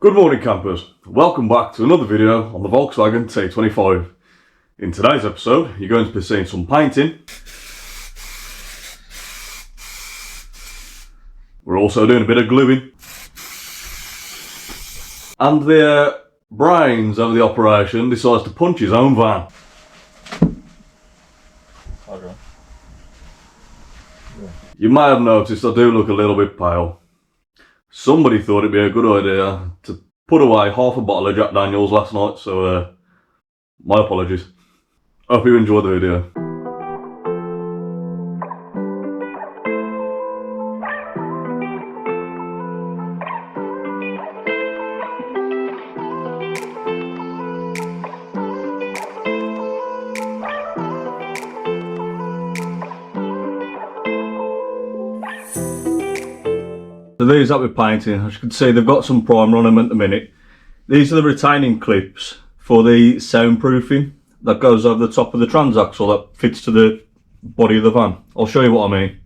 Good morning campers, welcome back to another video on the Volkswagen T25. In today's episode you're going to be seeing some painting. We're also doing a bit of gluing. And the brains of the operation decides to punch his own van. You may have noticed I do look a little bit pale. Somebody thought it'd be a good idea to put away half a bottle of Jack Daniels last night, so my apologies. Hope you enjoyed the video. So these that we're painting, as you can see, they've got some primer on them at the minute. These are the retaining clips for the soundproofing that goes over the top of the transaxle that fits to the body of the van. I'll show you what I mean.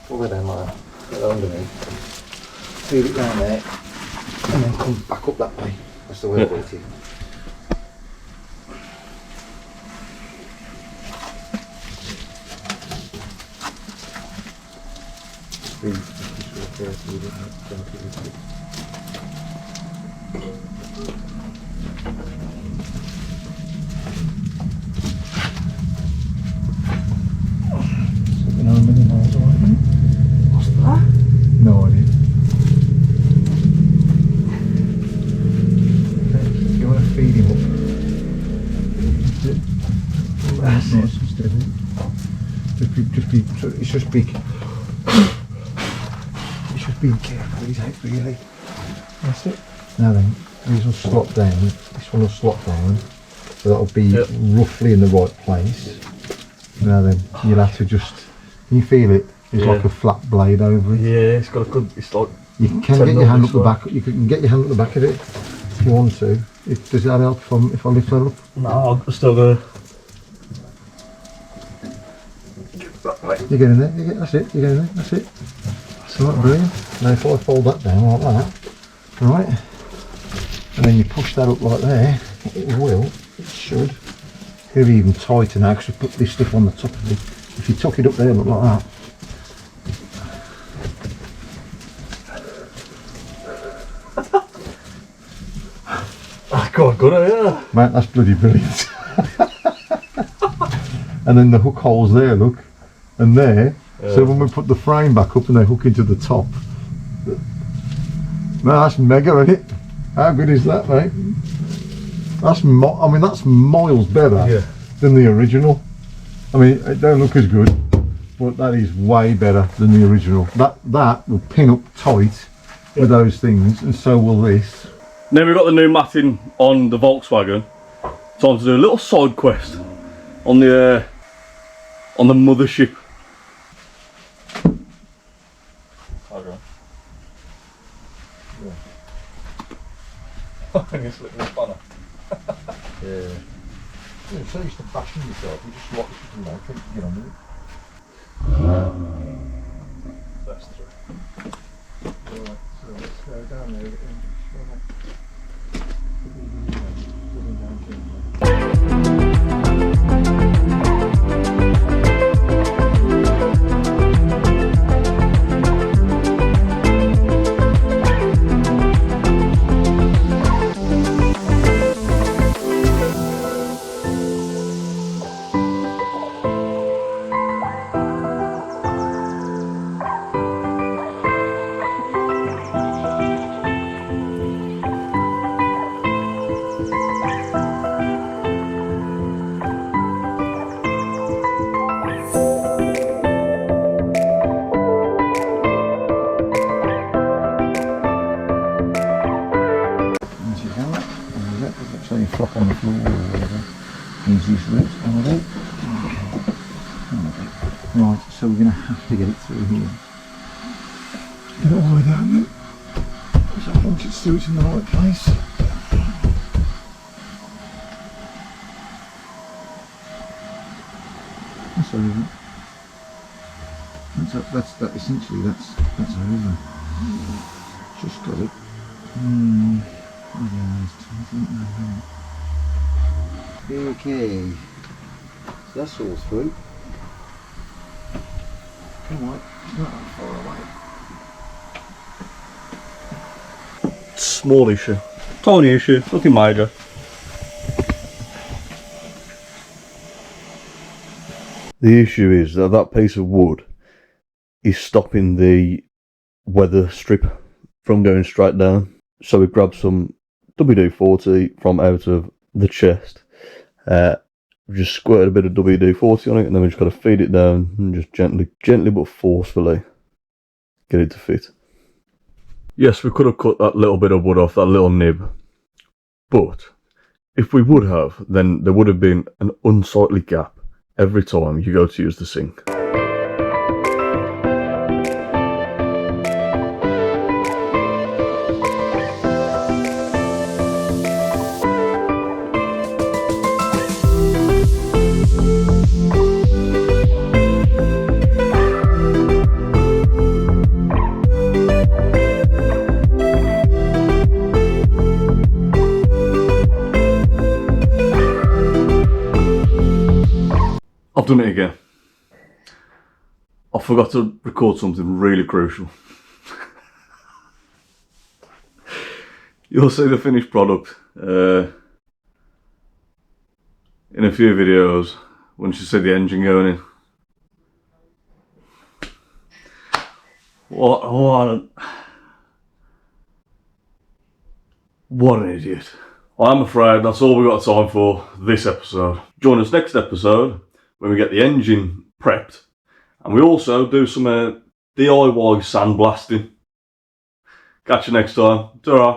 All the way down like that, get that underneath, feed it down there, and then come back up that way. That's the way I do it. That's it. It's just being careful with it, really. That's it. Now then, these will slot down. This one will slot down, so that'll be roughly in the right place. Now then, you'll have to just. Can you feel it? It's like a flat blade over it. Yeah, it's got a good. It's like. You can get your hand up the back. You can get your hand up the back of it if you want to. Does that help if I lift that up? No, I'm still gonna. You get in there. That's it. You get in there. That's it. That's right, brilliant. Now if I fold that down like that, right, and then you push that up like there, it should. It'll be even tighter now because we put this stuff on the top of it. If you tuck it up there, look like that. That's quite good, yeah. Mate, that's bloody brilliant. And then the hook holes there, look, and there. So when we put the frame back up and they hook into the top. Man, that's mega, isn't it? How good is that, mate? That's that's miles better than the original. I mean, it don't look as good, but that is way better than the original. That will pin up tight with those things, and so will this. Now we've got the new matting on the Volkswagen. Time to do a little side quest on the mothership. When you slip the spanner. Yeah. Yeah, so used to bashing yourself, you just lock it, think you get on with it. That's true. Right, so let's go down there and so you flop on the floor or whatever. Easiest route on it. Okay. Right, so we're going to have to get it through here. Get it all the way down there. Because I want it so it's in the right place. That's over. Essentially that's over. Just got it. Okay, so that's all through. Come on, it's not that far away. Small issue, tiny issue, nothing major. The issue is that that piece of wood is stopping the weather strip from going straight down. So we grabbed some WD-40 from out of the chest. We just squirted a bit of WD-40 on it, and then we just got to feed it down and just gently but forcefully get it to fit. Yes, we could have cut that little bit of wood off, that little nib, but if we would have, then there would have been an unsightly gap every time you go to use the sink. I've done it again. I forgot to record something really crucial. You'll see the finished product in a few videos once you see the engine going in. What an idiot. I'm afraid that's all we've got time for this episode. Join us next episode when we get the engine prepped and we also do some DIY sandblasting. Catch you next time. Ta-ra.